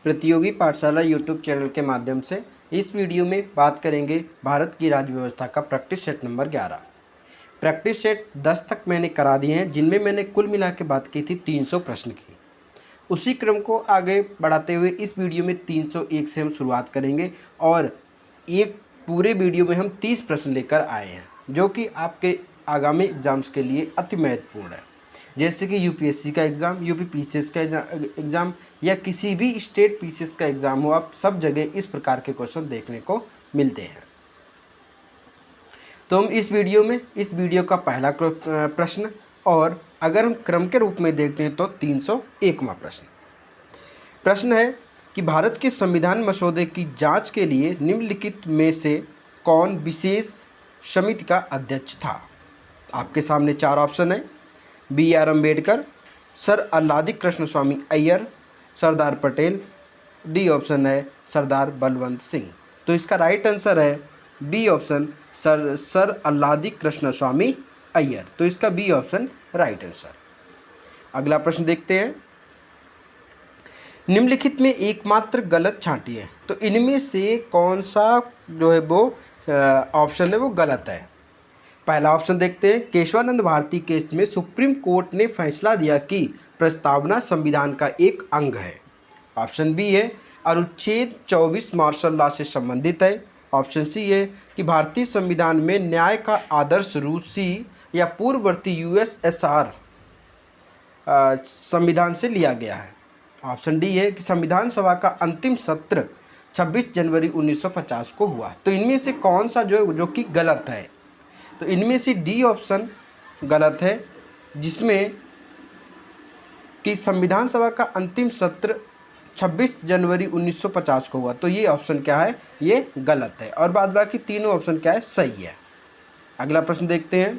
प्रतियोगी पाठशाला YouTube channel के माध्यम से इस वीडियो में बात करेंगे भारत की राज्य व्यवस्था का practice set number 11। Practice set 10 तक मैंने करा दिए हैं, जिनमें मैंने कुल मिला के बात की थी 300 प्रश्न की। उसी क्रम को आगे बढ़ाते हुए इस वीडियो में 301 से हम शुरुआत करेंगे और एक पूरे वीडियो में हम 30 प्रश्न लेकर आए हैं, जो कि आपके आगामी एग्ज़ाम्स के लिए अति महत्वपूर्ण है। जैसे कि यूपीएससी का एग्ज़ाम, यूपी पीसीएस का एग्ज़ाम या किसी भी स्टेट पीसीएस का एग्ज़ाम हो, आप सब जगह इस प्रकार के क्वेश्चन देखने को मिलते हैं। तो हम इस वीडियो का पहला प्रश्न, और अगर हम क्रम के रूप में देखते हैं तो 301वां प्रश्न है कि भारत के संविधान मसौदे की जांच के लिए निम्नलिखित में से कौन विशेष समिति का अध्यक्ष था। आपके सामने 4 ऑप्शन है: BR Ambedkar, sir Alladi Krishna Swami Ayyar, Sardar Patel, D option है सरदार बलवंत सिंह। तो इसका राइट आंसर है B option, sir Alladi Krishna Swami Ayyar. तो इसका बी ऑप्शन राइट आंसर। अगला प्रश्न देखते हैं। निम्नलिखित में एकमात्र गलत छांटिए। तो इनमें से कौन सा जो है वो ऑप्शन है वो गलत है। पहला ऑप्शन देखते हैं। केशवानंद भारती केस में सुप्रीम कोर्ट ने फैसला दिया कि प्रस्तावना संविधान का एक अंग है। ऑप्शन बी है अनुच्छेद 24 मार्शल लॉ से संबंधित है। ऑप्शन सी है कि भारतीय संविधान में न्याय का आदर्श रूसी या पूर्ववर्ती यूएसएसआर संविधान से लिया गया है। ऑप्शन डी है कि संविधान सभा का अंतिम सत्र 26 जनवरी 1950 को हुआ। तो इनमें से कौन सा जो कि गलत है। तो इनमें से डी ऑप्शन गलत है, जिसमें कि संविधान सभा का अंतिम सत्र 26 जनवरी 1950 को हुआ। तो ये ऑप्शन क्या है, ये गलत है, और बाद बाकी तीनों ऑप्शन क्या है, सही है। अगला प्रश्न देखते हैं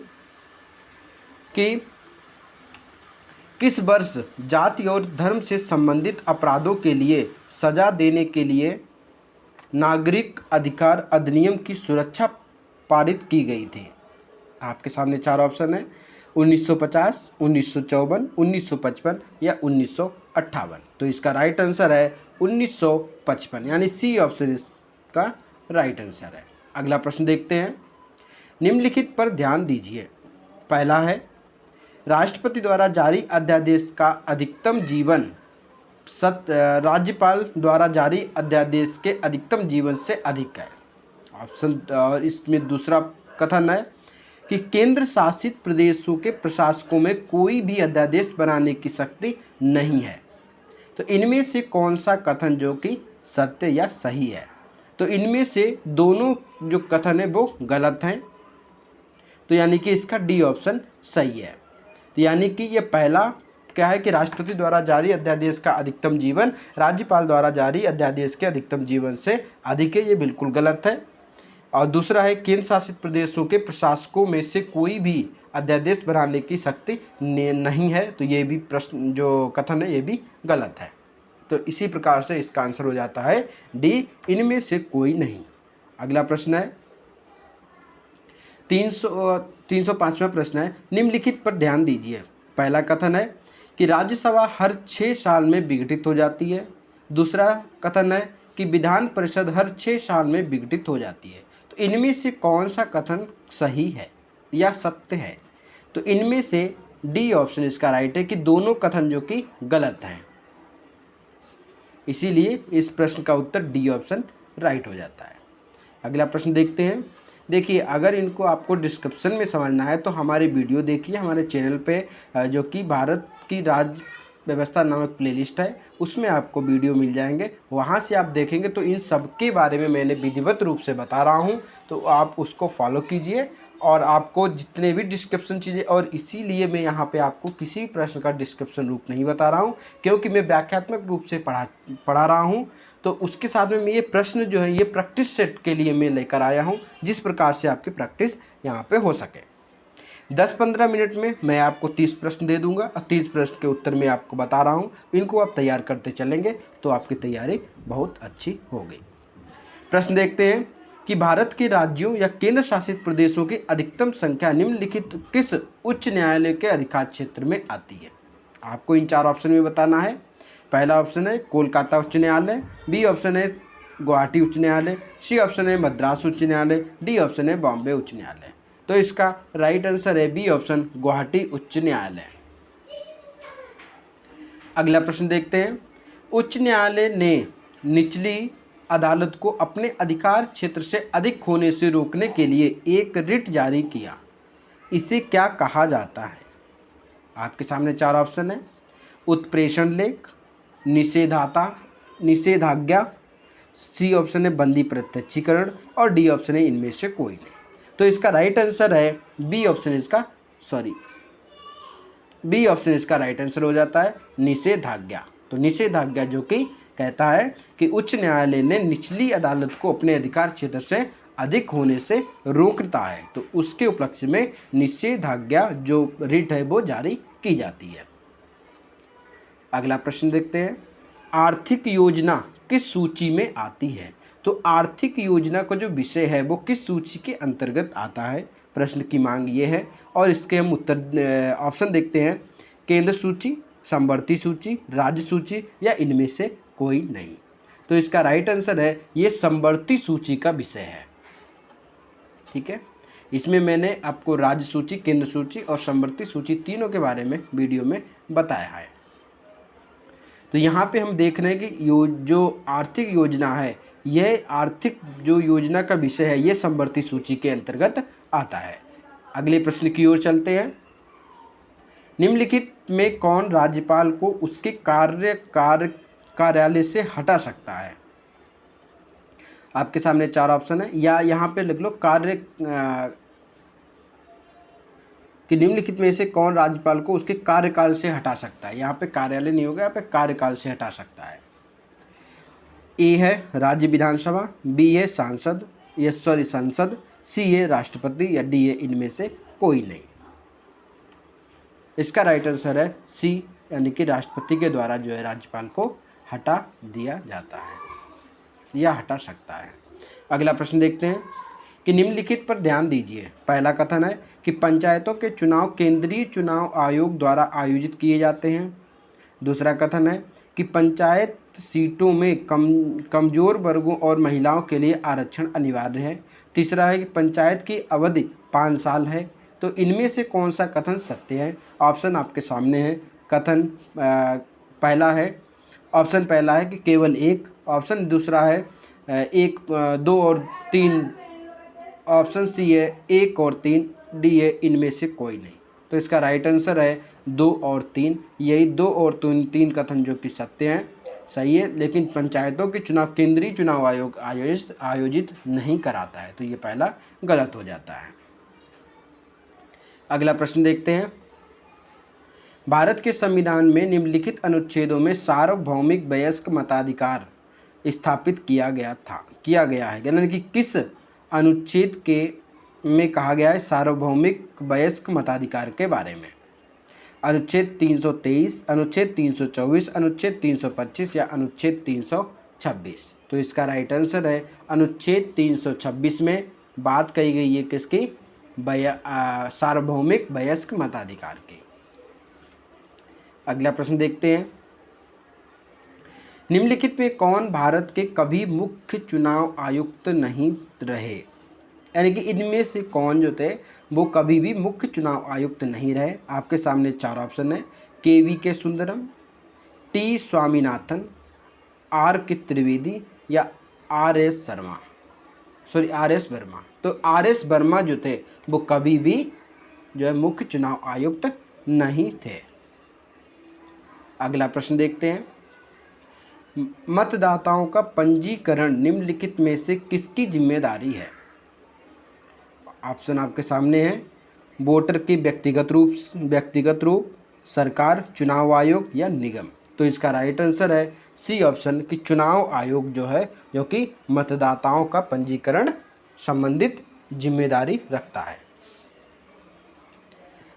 कि किस वर्ष जाति और धर्म से संबंधित अपराधों के लिए सजा देने के लिए नागरिक अधिकार अधिनियम की सुरक्षा पारित की गई थी। आपके सामने 4 ऑप्शन है: 1950, 1954, 1955 या 1958। तो इसका राइट आंसर है 1955, यानी सी ऑप्शन इसका राइट आंसर है। अगला प्रश्न देखते हैं। निम्नलिखित पर ध्यान दीजिए। पहला है राष्ट्रपति द्वारा जारी अध्यादेश का अधिकतम जीवन राज्यपाल द्वारा जारी अध्यादेश के अधिकतम जीवन से अधिक है। ऑप्शन, और इसमें दूसरा कथन है कि केंद्र शासित प्रदेशों के प्रशासकों में कोई भी अध्यादेश बनाने की शक्ति नहीं है। तो इनमें से कौन सा कथन जो कि सत्य या सही है। तो इनमें से दोनों जो कथन है वो गलत हैं। तो यानी कि इसका डी ऑप्शन सही है। तो यानी कि ये पहला क्या है कि राष्ट्रपति द्वारा जारी अध्यादेश का अधिकतम जीवन राज्यपाल द्वारा जारी अध्यादेश के अधिकतम जीवन से अधिक है, ये बिल्कुल गलत है। और दूसरा है केंद्र शासित प्रदेशों के प्रशासकों में से कोई भी अध्यादेश बनाने की शक्ति नहीं है। तो ये भी प्रश्न जो कथन है ये भी गलत है। तो इसी प्रकार से इसका आंसर हो जाता है डी, इनमें से कोई नहीं। अगला प्रश्न है 305वां प्रश्न है। निम्नलिखित पर ध्यान दीजिए। पहला कथन है कि राज्यसभा हर 6 साल में विघटित हो जाती है। दूसरा कथन है कि विधान परिषद हर 6 साल में विघटित हो जाती है। तो इनमें से कौन सा कथन सही है या सत्य है। तो इनमें से डी ऑप्शन इसका राइट है कि दोनों कथन जो कि गलत हैं। इसीलिए इस प्रश्न का उत्तर डी ऑप्शन राइट हो जाता है। अगला प्रश्न देखते हैं। देखिए, अगर इनको आपको डिस्क्रिप्शन में समझना है तो हमारी वीडियो देखिए। हमारे चैनल पे जो कि भारत की राज्य व्यवस्था नामक प्लेलिस्ट है, उसमें आपको वीडियो मिल जाएंगे। वहाँ से आप देखेंगे तो इन सब के बारे में मैंने विधिवत रूप से बता रहा हूँ। तो आप उसको फॉलो कीजिए, और आपको जितने भी डिस्क्रिप्शन चीज़ें, और इसीलिए मैं यहाँ पे आपको किसी प्रश्न का डिस्क्रिप्शन रूप नहीं बता रहा हूँ, क्योंकि मैं व्याख्यात्मक रूप से पढ़ा रहा हूँ। तो उसके साथ में ये प्रश्न जो है ये प्रैक्टिस सेट के लिए मैं लेकर आया हूँ, जिस प्रकार से आपकी प्रैक्टिस यहाँ पे हो सके। 10-15 मिनट में मैं आपको 30 प्रश्न दे दूंगा, और 30 प्रश्न के उत्तर मैं आपको बता रहा हूँ। इनको आप तैयार करते चलेंगे तो आपकी तैयारी बहुत अच्छी होगी। प्रश्न देखते हैं कि भारत के राज्यों या केंद्र शासित प्रदेशों की अधिकतम संख्या निम्नलिखित किस उच्च न्यायालय के अधिकार क्षेत्र में आती है। आपको इन 4 ऑप्शन में बताना है। पहला ऑप्शन है कोलकाता उच्च न्यायालय, बी ऑप्शन है गुवाहाटी उच्च न्यायालय, सी ऑप्शन है मद्रास उच्च न्यायालय, डी ऑप्शन है बॉम्बे उच्च न्यायालय। तो इसका राइट आंसर है बी ऑप्शन गुवाहाटी उच्च न्यायालय। अगला प्रश्न देखते हैं। उच्च न्यायालय ने निचली अदालत को अपने अधिकार क्षेत्र से अधिक होने से रोकने के लिए एक रिट जारी किया, इसे क्या कहा जाता है? आपके सामने चार ऑप्शन है। उत्प्रेषण लेख, निषेधाज्ञा, सी ऑप्शन है बंदी प्रत्यक्षीकरण और डी ऑप्शन है इनमें से कोई नहीं। तो इसका राइट आंसर है बी ऑप्शन इसका राइट आंसर हो जाता है निषेधाज्ञा। तो निषेधाज्ञा जो कि कहता है कि उच्च न्यायालय ने निचली अदालत को अपने अधिकार क्षेत्र से अधिक होने से रोकता है, तो उसके उपलक्ष्य में निषेधाज्ञा जो रिट है वो जारी की जाती है। अगला प्रश्न देखते हैं। आर्थिक योजना किस सूची में आती है? तो आर्थिक योजना का जो विषय है वो किस सूची के अंतर्गत आता है, प्रश्न की मांग ये है। और इसके हम उत्तर ऑप्शन देखते हैं। केंद्र सूची, समवर्ती सूची, राज्य सूची या इनमें से कोई नहीं। तो इसका राइट आंसर है ये समवर्ती सूची का विषय है। ठीक है, इसमें मैंने आपको राज्य सूची, केंद्र सूची और समवर्ती सूची तीनों के बारे में वीडियो में बताया है। तो यहाँ पे हम देख रहे हैं कि जो आर्थिक योजना है, यह आर्थिक जो योजना का विषय है ये समवर्ती सूची के अंतर्गत आता है। अगले प्रश्न की ओर चलते हैं। निम्नलिखित में कौन राज्यपाल को उसके कार्यालय से हटा सकता है? आपके सामने चार ऑप्शन है, या यहाँ पे लिख लो कि निम्नलिखित में से कौन राज्यपाल को उसके कार्यकाल से हटा सकता है। यहाँ पे कार्यालय नहीं होगा, यहाँ पे कार्यकाल से हटा सकता है। ए है राज्य विधानसभा, बी है संसद, सी है राष्ट्रपति या डी है इनमें से कोई नहीं। इसका राइट आंसर है सी, यानी कि राष्ट्रपति के द्वारा जो है राज्यपाल को हटा दिया जाता है या हटा सकता है। अगला प्रश्न देखते हैं कि निम्नलिखित पर ध्यान दीजिए। पहला कथन है कि पंचायतों के चुनाव केंद्रीय चुनाव आयोग द्वारा आयोजित किए जाते हैं। दूसरा कथन है कि पंचायत सीटों में कमजोर वर्गों और महिलाओं के लिए आरक्षण अनिवार्य है। तीसरा है कि पंचायत की अवधि 5 साल है। तो इनमें से कौन सा कथन सत्य है? ऑप्शन आपके सामने है। ऑप्शन पहला है कि केवल एक, ऑप्शन दूसरा है 1, 2 और 3, ऑप्शन सी है 1 और 3, डी है इनमें से कोई नहीं। तो इसका राइट आंसर है 2 और 3। यही 2 और 3 कथन जो कि सत्य हैं, सही है, लेकिन पंचायतों के चुनाव केंद्रीय चुनाव आयोग आयोजित नहीं कराता है, तो ये पहला गलत हो जाता है। अगला प्रश्न देखते हैं। भारत के संविधान में निम्नलिखित अनुच्छेदों में सार्वभौमिक वयस्क मताधिकार स्थापित किया गया है, यानी कि किस अनुच्छेद में कहा गया है सार्वभौमिक वयस्क मताधिकार के बारे में? अनुच्छेद 323, अनुच्छेद 324, अनुच्छेद 325 या अनुच्छेद 326। तो इसका राइट आंसर है अनुच्छेद 326 में बात कही गई है किसकी? सार्वभौमिक वयस्क मताधिकार की। अगला प्रश्न देखते हैं। निम्नलिखित में कौन भारत के कभी मुख्य चुनाव आयुक्त नहीं रहे? यानी कि इनमें से कौन जो थे वो कभी भी मुख्य चुनाव आयुक्त नहीं रहे? आपके सामने चार ऑप्शन है। के सुंदरम, टी स्वामीनाथन, के त्रिवेदी या आर एस वर्मा। तो आर एस वर्मा जो थे वो कभी भी जो है मुख्य चुनाव आयुक्त नहीं थे। अगला प्रश्न देखते हैं। मतदाताओं का पंजीकरण निम्नलिखित में से किसकी जिम्मेदारी है? ऑप्शन आपके सामने है। वोटर के व्यक्तिगत रूप, सरकार, चुनाव आयोग या निगम। तो इसका राइट आंसर है सी ऑप्शन कि चुनाव आयोग जो है, जो कि मतदाताओं का पंजीकरण संबंधित जिम्मेदारी रखता है।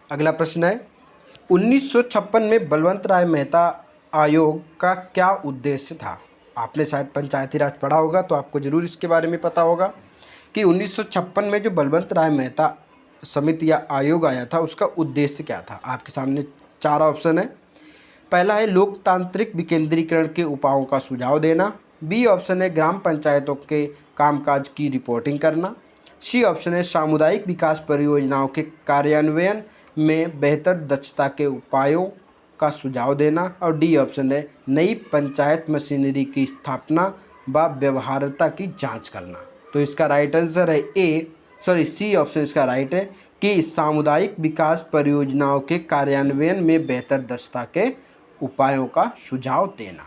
अगला प्रश्न है। 1956 में बलवंत राय मेहता आयोग का क्या उद्देश्य था? आपने शायद पंचायती राज पढ़ा होगा तो आपको जरूर इसके बारे में पता होगा कि 1956 में जो बलवंत राय मेहता समिति या आयोग आया था उसका उद्देश्य क्या था। आपके सामने चार ऑप्शन है। पहला है लोकतांत्रिक विकेंद्रीकरण के उपायों का सुझाव देना। बी ऑप्शन है ग्राम पंचायतों के कामकाज की रिपोर्टिंग करना। सी ऑप्शन है सामुदायिक विकास परियोजनाओं के कार्यान्वयन में बेहतर दक्षता के उपायों का सुझाव देना। और डी ऑप्शन है नई पंचायत मशीनरी की स्थापना व व्यवहार्यता की जांच करना। तो इसका राइट आंसर है सी ऑप्शन इसका राइट है कि सामुदायिक विकास परियोजनाओं के कार्यान्वयन में बेहतर दक्षता के उपायों का सुझाव देना।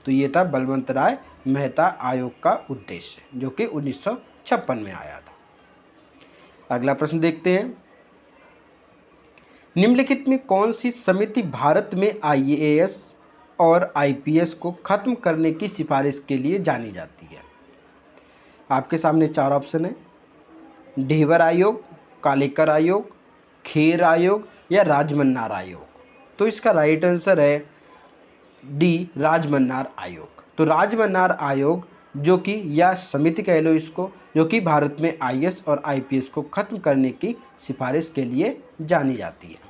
तो ये था बलवंत राय मेहता आयोग का उद्देश्य, जो कि 1956 में आया था। अगला प्रश्न देखते हैं, निम्नलिखित में कौन सी समिति भारत में IAS और IPS को खत्म करने की सिफारिश के लिए जानी जाती है? आपके सामने 4 ऑप्शन है, ढेबर आयोग, कालेकर आयोग, खेर आयोग या राजमन्नार आयोग। तो इसका राइट आंसर है डी, राजमन्नार आयोग। तो राजमन्नार आयोग जो कि या समिति कह लो इसको, जो कि भारत में IAS और IPS को खत्म करने की सिफारिश के लिए जानी जाती है।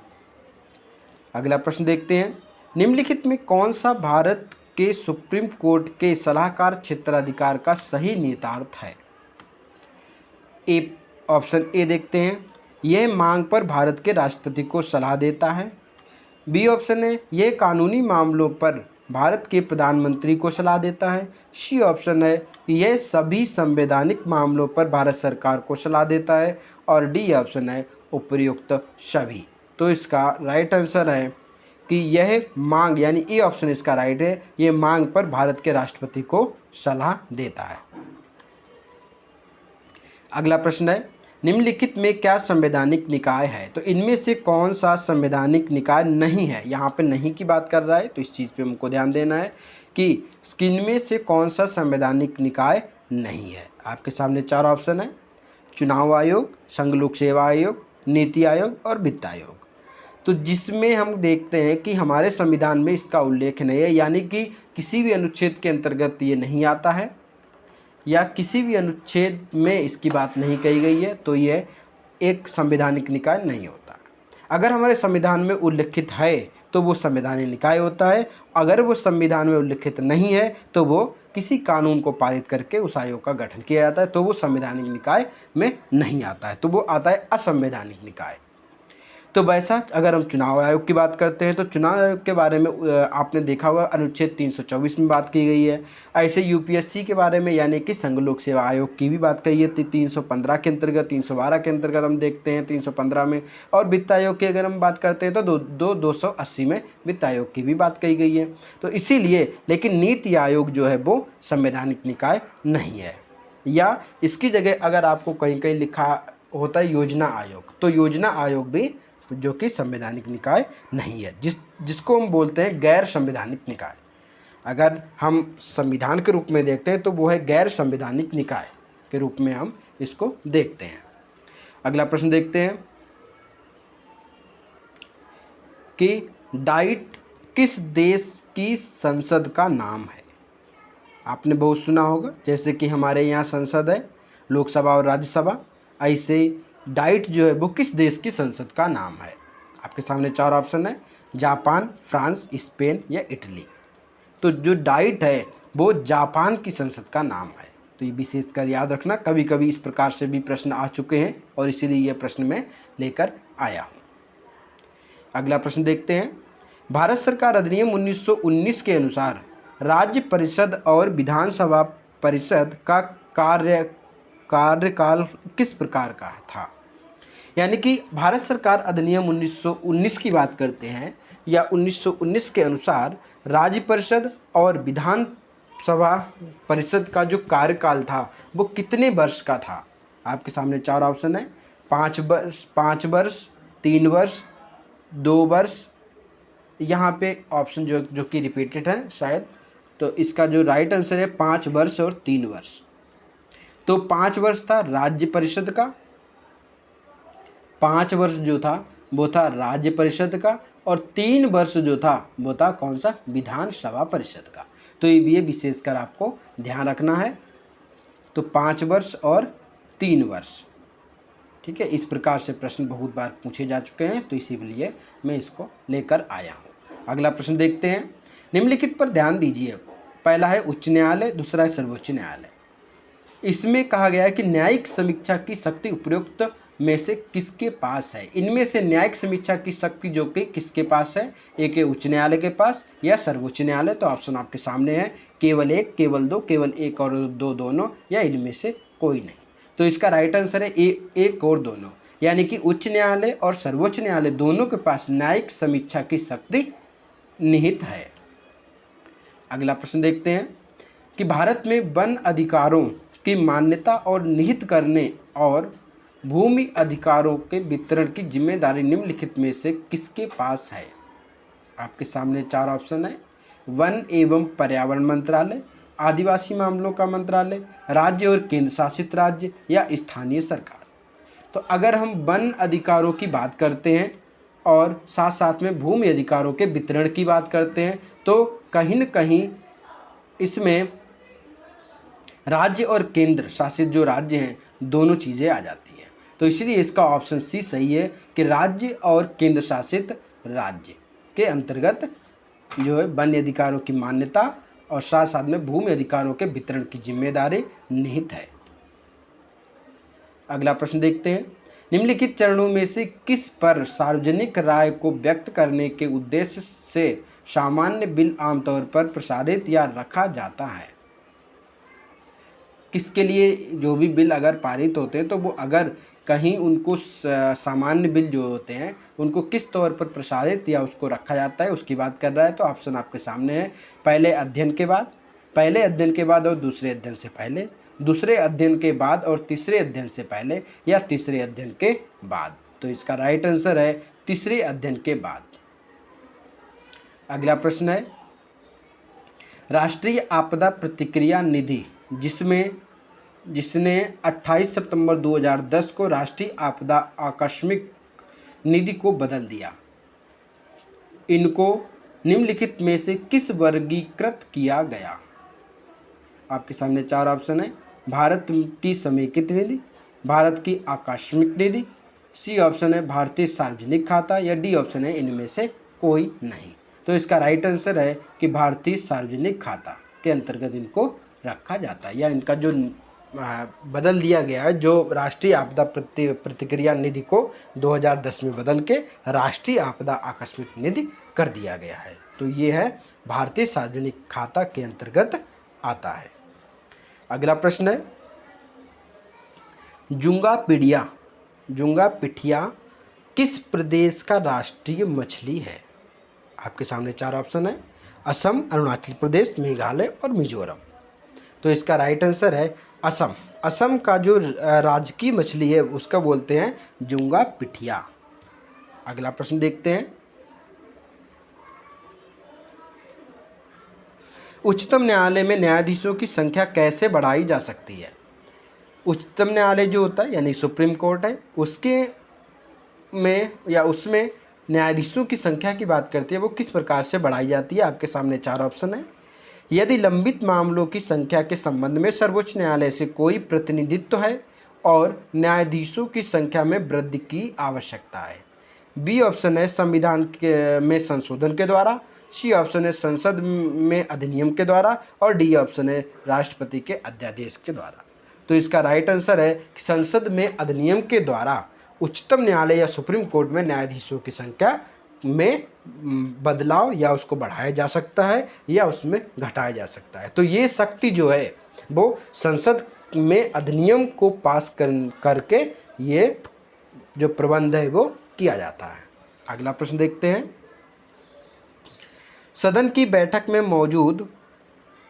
अगला प्रश्न देखते हैं, निम्नलिखित में कौन सा भारत के सुप्रीम कोर्ट के सलाहकार क्षेत्राधिकार का सही निहितार्थ है? ऑप्शन ए देखते हैं, यह मांग पर भारत के राष्ट्रपति को सलाह देता है। बी ऑप्शन है, यह कानूनी मामलों पर भारत के प्रधानमंत्री को सलाह देता है। सी ऑप्शन है, यह सभी संवैधानिक मामलों पर भारत सरकार को सलाह देता है। और डी ऑप्शन है, उपयुक्त सभी। तो इसका राइट आंसर है कि यह मांग, यानी ए ऑप्शन इसका राइट है, यह मांग पर भारत के राष्ट्रपति को सलाह देता है। अगला प्रश्न है, निम्नलिखित में क्या संवैधानिक निकाय है? तो इनमें से कौन सा संवैधानिक निकाय नहीं है? यहाँ पे नहीं की बात कर रहा है, तो इस चीज़ पे हमको ध्यान देना है कि इनमें से कौन सा संवैधानिक निकाय नहीं है। आपके सामने 4 ऑप्शन है, चुनाव आयोग, संघ लोक सेवा आयोग, नीति आयोग और वित्त आयोग। तो जिसमें हम देखते हैं कि हमारे संविधान में इसका उल्लेख नहीं है, यानी कि किसी भी अनुच्छेद के अंतर्गत ये नहीं आता है या किसी भी अनुच्छेद में इसकी बात नहीं कही गई है, तो ये एक संवैधानिक निकाय नहीं होता। अगर हमारे संविधान में उल्लिखित है तो वो संवैधानिक निकाय होता है, अगर वो संविधान में उल्लिखित नहीं है तो वो किसी कानून को पारित करके उस आयोग का गठन किया जाता है, तो वो संवैधानिक निकाय में नहीं आता है, तो वो आता है असंवैधानिक निकाय। तो वैसा अगर हम चुनाव आयोग की बात करते हैं तो चुनाव आयोग के बारे में आपने देखा होगा अनुच्छेद 324 में बात की गई है। ऐसे UPSC के बारे में, यानी कि संघ लोक सेवा आयोग की भी बात कही है 315 के अंतर्गत, 312 के अंतर्गत हम देखते हैं 315 में। और वित्त आयोग की अगर हम बात करते हैं तो 280 में वित्त आयोग की भी बात कही गई है। तो इसीलिए, लेकिन नीति आयोग जो है वो संवैधानिक निकाय नहीं है। या इसकी जगह अगर आपको कहीं कहीं लिखा होता है योजना आयोग, तो योजना आयोग भी जो कि संवैधानिक निकाय नहीं है, जिसको हम बोलते हैं गैर संवैधानिक निकाय। अगर हम संविधान के रूप में देखते हैं तो वो है गैर संवैधानिक निकाय के रूप में हम इसको देखते हैं। अगला प्रश्न देखते हैं कि डाइट किस देश की संसद का नाम है? आपने बहुत सुना होगा, जैसे कि हमारे यहाँ संसद है, लोकसभा और राज्यसभा, ऐसे डाइट जो है वो किस देश की संसद का नाम है? आपके सामने 4 ऑप्शन है, जापान, फ्रांस, स्पेन या इटली। तो जो डाइट है वो जापान की संसद का नाम है। तो ये विशेषकर याद रखना, कभी कभी इस प्रकार से भी प्रश्न आ चुके हैं और इसीलिए यह प्रश्न मैं लेकर आया हूँ। अगला प्रश्न देखते हैं, भारत सरकार अधिनियम 1919 के अनुसार राज्य परिषद और विधानसभा परिषद का कार्यकाल किस प्रकार का था? यानी कि भारत सरकार अधिनियम 1919 की बात करते हैं या 1919 के अनुसार राज्य परिषद और विधानसभा परिषद का जो कार्यकाल था वो कितने वर्ष का था? आपके सामने 4 ऑप्शन है, 5 वर्ष, 3 वर्ष, 2 वर्ष। यहाँ पे ऑप्शन जो कि रिपीटेड है शायद, तो इसका जो राइट आंसर है 5 वर्ष और 3 वर्ष। तो 5 वर्ष था राज्य परिषद का, 5 वर्ष जो था वो था राज्य परिषद का, और 3 वर्ष जो था वो था कौन सा? विधानसभा परिषद का। तो ये विशेषकर आपको ध्यान रखना है। तो 5 वर्ष और 3 वर्ष, ठीक है। इस प्रकार से प्रश्न बहुत बार पूछे जा चुके हैं, तो इसीलिए मैं इसको लेकर आया हूँ। अगला प्रश्न देखते हैं, निम्नलिखित पर ध्यान दीजिए। पहला है उच्च न्यायालय, दूसरा है सर्वोच्च न्यायालय। इसमें कहा गया है कि न्यायिक समीक्षा की शक्ति उपयुक्त में से किसके पास है। इनमें से न्यायिक समीक्षा की शक्ति जो कि किसके पास है, एक है उच्च न्यायालय के पास या सर्वोच्च न्यायालय। तो ऑप्शन आपके सामने है, केवल एक, केवल दो, केवल एक और दो दोनों, या इनमें से कोई नहीं। तो इसका राइट आंसर है एक और दोनों, यानी कि उच्च न्यायालय और सर्वोच्च न्यायालय दोनों के पास न्यायिक समीक्षा की शक्ति निहित है। अगला प्रश्न देखते हैं कि भारत में वन अधिकारों की मान्यता और निहित करने और भूमि अधिकारों के वितरण की जिम्मेदारी निम्नलिखित में से किसके पास है। आपके सामने चार ऑप्शन है, वन एवं पर्यावरण मंत्रालय, आदिवासी मामलों का मंत्रालय, राज्य और केंद्र शासित राज्य, या स्थानीय सरकार। तो अगर हम वन अधिकारों की बात करते हैं और साथ साथ में भूमि अधिकारों के वितरण की बात करते हैं तो कहीं न कहीं इसमें राज्य और केंद्र शासित जो राज्य हैं दोनों चीज़ें आ जाती हैं। तो इसलिए इसका ऑप्शन सी सही है कि राज्य और केंद्र शासित राज्य के अंतर्गत जो है वन्य अधिकारों की मान्यता और साथ साथ में भूमि अधिकारों के वितरण की जिम्मेदारी निहित है। अगला प्रश्न देखते हैं, निम्नलिखित चरणों में से किस पर सार्वजनिक राय को व्यक्त करने के उद्देश्य से सामान्य बिल आमतौर पर प्रसारित या रखा जाता है। किसके लिए जो भी बिल अगर पारित होते हैं तो वो अगर कहीं उनको सामान्य बिल जो होते हैं उनको किस तौर पर प्रसारित या उसको रखा जाता है उसकी बात कर रहा है। तो ऑप्शन आपके सामने है, पहले अध्ययन के बाद, पहले अध्ययन के बाद और दूसरे अध्ययन से पहले, दूसरे अध्ययन के बाद और तीसरे अध्ययन से पहले, या तीसरे अध्ययन के बाद। तो इसका राइट आंसर है तीसरे अध्ययन के बाद। अगला प्रश्न है, राष्ट्रीय आपदा प्रतिक्रिया निधि जिसने 28 सितंबर 2010 को राष्ट्रीय आपदा आकस्मिक निधि को बदल दिया, इनको निम्नलिखित में से किस वर्गीकृत किया गया। आपके सामने चार ऑप्शन है, भारत की समेकित निधि, भारत की आकस्मिक निधि, सी ऑप्शन है भारतीय सार्वजनिक खाता, या डी ऑप्शन है इनमें से कोई नहीं। तो इसका राइट आंसर है कि भारतीय सार्वजनिक खाता के अंतर्गत इनको रखा जाता है, या इनका जो बदल दिया गया है, जो राष्ट्रीय आपदा प्रतिक्रिया निधि को 2010 में बदल के राष्ट्रीय आपदा आकस्मिक निधि कर दिया गया है। तो ये है भारतीय सार्वजनिक खाता के अंतर्गत आता है। अगला प्रश्न है, जुंगा पिठिया किस प्रदेश का राष्ट्रीय मछली है। आपके सामने चार ऑप्शन है, असम, अरुणाचल प्रदेश, मेघालय और मिजोरम। तो इसका राइट आंसर है असम। असम का जो राजकीय मछली है उसका बोलते हैं जुंगा पिठिया। अगला प्रश्न देखते हैं, उच्चतम न्यायालय में न्यायाधीशों की संख्या कैसे बढ़ाई जा सकती है। उच्चतम न्यायालय जो होता है यानी सुप्रीम कोर्ट है, उसमें न्यायाधीशों की संख्या की बात करती है वो किस प्रकार से बढ़ाई जाती है। आपके सामने चार ऑप्शन है, यदि लंबित मामलों की संख्या के संबंध में सर्वोच्च न्यायालय से कोई प्रतिनिधित्व है और न्यायाधीशों की संख्या में वृद्धि की आवश्यकता है। बी ऑप्शन है संविधान में संशोधन के द्वारा, सी ऑप्शन है संसद में अधिनियम के द्वारा, और डी ऑप्शन है राष्ट्रपति के अध्यादेश के द्वारा। तो इसका राइट आंसर है कि संसद में अधिनियम के द्वारा उच्चतम न्यायालय या सुप्रीम कोर्ट में न्यायाधीशों की संख्या में बदलाव या उसको बढ़ाया जा सकता है या उसमें घटाया जा सकता है। तो ये शक्ति जो है वो संसद में अधिनियम को पास करके ये जो प्रबंध है वो किया जाता है। अगला प्रश्न देखते हैं, सदन की बैठक में मौजूद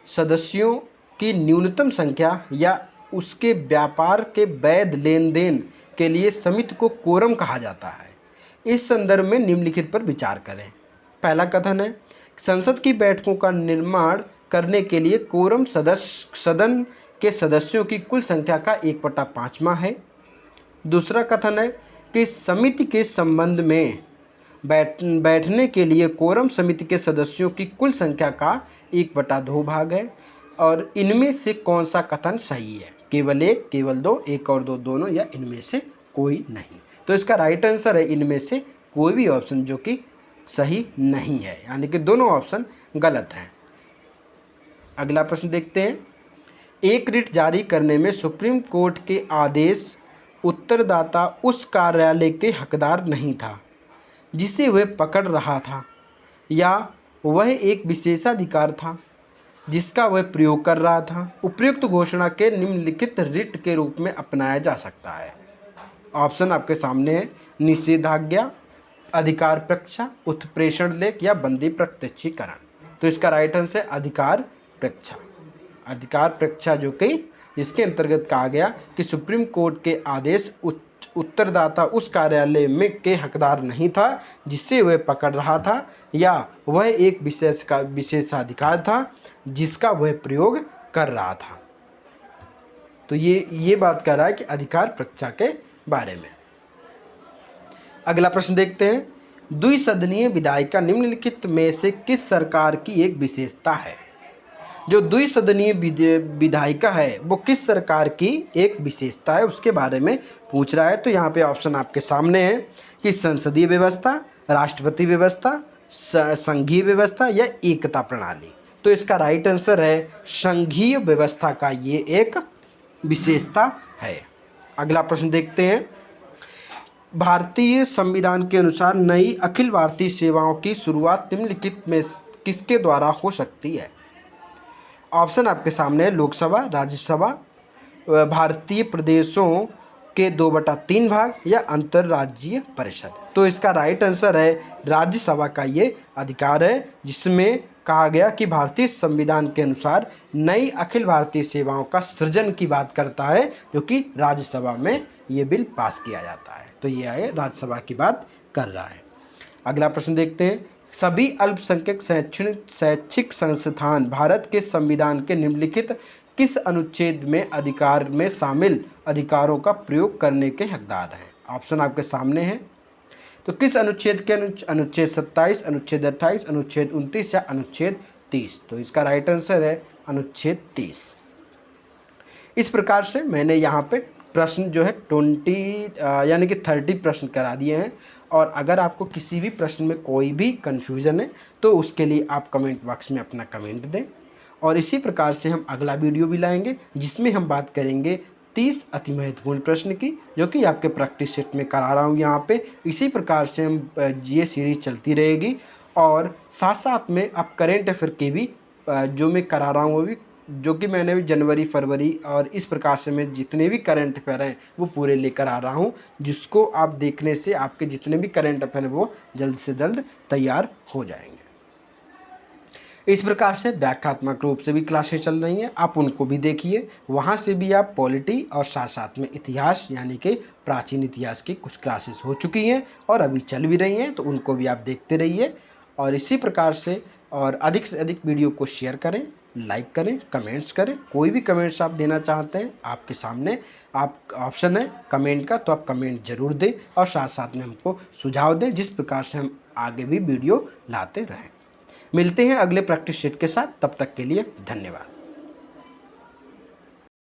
सदस्यों की न्यूनतम संख्या या उसके व्यापार के वैध लेन देन के लिए समिति को कोरम कहा जाता है। इस संदर्भ में निम्नलिखित पर विचार करें। पहला कथन है, संसद की बैठकों का निर्माण करने के लिए कोरम सदन के सदस्यों की कुल संख्या का 1/5 है। दूसरा कथन है कि समिति के संबंध में बैठने के लिए कोरम समिति के सदस्यों की कुल संख्या का 1/2 है। और इनमें से कौन सा कथन सही है, केवल एक, केवल दो, एक और दो दोनों, या इनमें से कोई नहीं। तो इसका राइट आंसर है इनमें से कोई भी ऑप्शन, जो कि सही नहीं है, यानी कि दोनों ऑप्शन गलत हैं। अगला प्रश्न देखते हैं। एक रिट जारी करने में सुप्रीम कोर्ट के आदेश उत्तरदाता उस कार्यालय के हकदार नहीं था जिसे वह पकड़ रहा था, या वह एक विशेषाधिकार था जिसका वह प्रयोग कर रहा था। उपयुक्त घोषणा के निम्नलिखित रिट के रूप में अपनाया जा सकता है। ऑप्शन आपके सामने है। निषेधाज्ञा, अधिकार प्रक्षा, उत्प्रेषण लेख या बंदी प्रत्यक्षीकरण। तो इसका राइट आंसर है अधिकार प्रक्षा। अधिकार प्रक्षा जो कि जिसके अंतर्गत कहा गया कि सुप्रीम कोर्ट के आदेश उत्तरदाता उस कार्यालय में के हकदार नहीं था जिससे वह पकड़ रहा था, या वह एक विशेषाधिकार था जिसका वह प्रयोग कर रहा था। तो ये बात कर रहा है कि अधिकार प्रक्षा के बारे में। अगला प्रश्न देखते हैं। द्विसदनीय विधायिका निम्नलिखित में से किस सरकार की एक विशेषता है? जो द्विसदनीय विधायिका है वो किस सरकार की एक विशेषता है उसके बारे में पूछ रहा है। तो यहाँ पे ऑप्शन आपके सामने है कि संसदीय व्यवस्था, राष्ट्रपति व्यवस्था, संघीय व्यवस्था या एकता प्रणाली। तो इसका राइट आंसर है संघीय व्यवस्था का ये एक विशेषता है। अगला प्रश्न देखते हैं। भारतीय संविधान के अनुसार नई अखिल भारतीय सेवाओं की शुरुआत निम्नलिखित में किसके द्वारा हो सकती है? ऑप्शन आपके सामने है। लोकसभा, राज्यसभा, भारतीय प्रदेशों के 2/3 भाग या अंतर्राज्यीय परिषद। तो इसका राइट आंसर है राज्यसभा का ये अधिकार है, जिसमें कहा गया कि भारतीय संविधान के अनुसार नई अखिल भारतीय सेवाओं का सृजन की बात करता है, जो कि राज्यसभा में ये बिल पास किया जाता है। तो ये आए राज्यसभा की बात कर रहा है। अगला प्रश्न देखते हैं। सभी अल्पसंख्यक शैक्षिक संस्थान भारत के संविधान के निम्नलिखित किस अनुच्छेद में अधिकार में शामिल अधिकारों का प्रयोग करने के हकदार हैं? ऑप्शन आपके सामने हैं। तो किस अनुच्छेद के अनुच्छेद 27, अनुच्छेद 28, अनुच्छेद 29 या अनुच्छेद 30? तो इसका राइट आंसर है अनुच्छेद 30। इस प्रकार से मैंने यहाँ पे प्रश्न जो है 20 यानी कि 30 प्रश्न करा दिए हैं। और अगर आपको किसी भी प्रश्न में कोई भी कन्फ्यूज़न है तो उसके लिए आप कमेंट बॉक्स में अपना कमेंट दें। और इसी प्रकार से हम अगला वीडियो भी लाएंगे जिसमें हम बात करेंगे 30 अति महत्वपूर्ण प्रश्न की, जो कि आपके प्रैक्टिस सेट में करा रहा हूँ यहाँ पे। इसी प्रकार से हम ये सीरीज चलती रहेगी और साथ साथ में आप करेंट अफेयर के भी जो मैं करा रहा हूँ वो भी, जो कि मैंने भी जनवरी, फरवरी और इस प्रकार से मैं जितने भी करंट अफेयर हैं वो पूरे लेकर आ रहा हूँ, जिसको आप देखने से आपके जितने भी करंट अफेयर हैं वो जल्द से जल्द तैयार हो जाएंगे। इस प्रकार से व्याख्यात्मक रूप से भी क्लासें चल रही हैं, आप उनको भी देखिए। वहाँ से भी आप पॉलिटी और साथ साथ में इतिहास यानी कि प्राचीन इतिहास की कुछ क्लासेस हो चुकी हैं और अभी चल भी रही हैं, तो उनको भी आप देखते रहिए। और इसी प्रकार से और अधिक से अधिक वीडियो को शेयर करें, लाइक करें, कमेंट्स करें। कोई भी कमेंट्स आप देना चाहते हैं आपके सामने आप ऑप्शन है कमेंट का, तो आप कमेंट ज़रूर दें और साथ साथ में हमको सुझाव दें, जिस प्रकार से हम आगे भी वीडियो लाते रहें। मिलते हैं अगले प्रैक्टिस सेट के साथ, तब तक के लिए धन्यवाद।